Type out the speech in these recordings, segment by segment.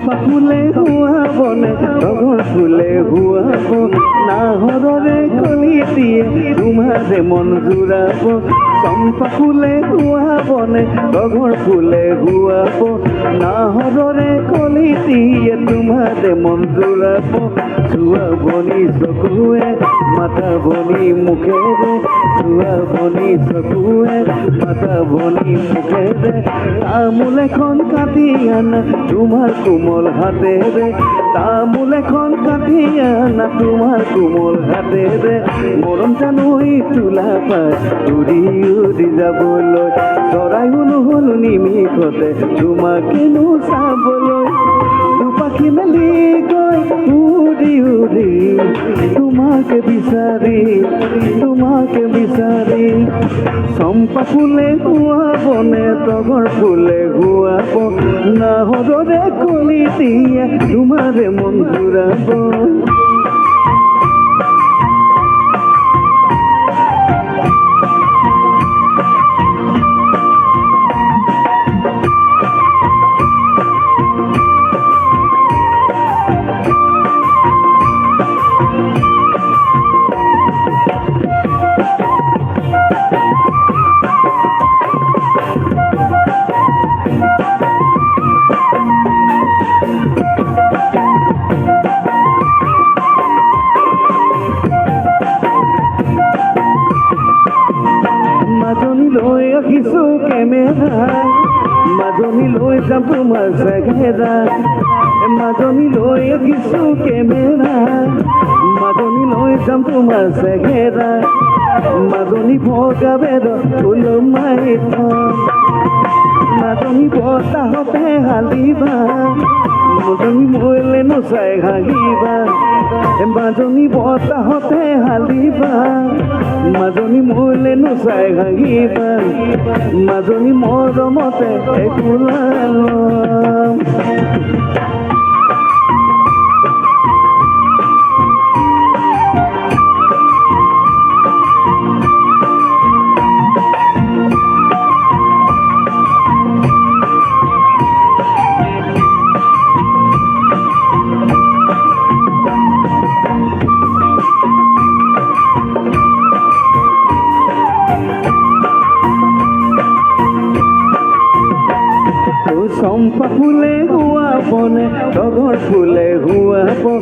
Champa Fule Huwabone Tagor Fule Huwabo Nahorore koli diye tumhare mon jurabo Champa Fule Huwabone Tagor Fule Huwabo Nahorore koli diye tumhare mon jurabo Huwabone Tagor mata boni mukhere Huwabone Tagor mata boni mukhere Tamul ekhon katiya na tumhar kumol hate re Tamul ekhon katiya na tumhar kumol hate re morom janoi tula paয় উড়ি উড়ি যাবলৈ চৰাই হল নিমিষতে তোমাকে নো চাবলৈ দুপাখি মেলি গৈ উড়ি উড়ি তোমাকে বিচাৰি চম্পা ফুলে হুৱাবনে তগৰ ফুলে হুৱাব নাহৰৰে কলি দিয়ে তোমাৰে মন জুৰাব কিছু কেমেৰা মাজনী লৈ যাম তোমাৰ চেহেৰা মাজনী লৈ কিছু কেমেৰা মাজনী লৈ যাম তোমাৰ চেহেৰা মাজনী ভগাবেৰ ওলমাই থম মাজনী বতাহতে হালিবা মাজনী মৰিলে নচাই হাঁহিবা মাজনী বতাহতে হালিবা মাজনী মৰিলে নচাই হাঁহিবা মাজনী মৰমতে একোলাম Champa Fule Huwabone Tagor Fule Huwabo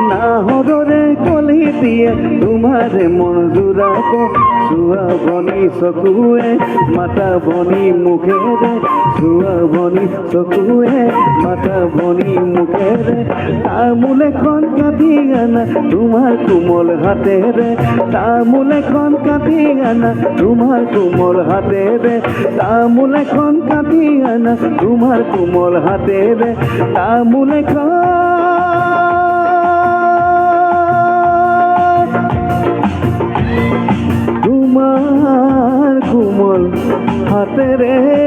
Nahorore koli diye tumhare mon jurabo Huwabone chokue mata boni mukhere Huwabone chokue mata boni mukhere Tamul ekhon katiya na tumhar kumol hate re Tamul ekhon katiya na tumhar kumol hate re Tamul ekhon katiya na tumhar kumol hate re Tamul ekhon tumhar kumol hate re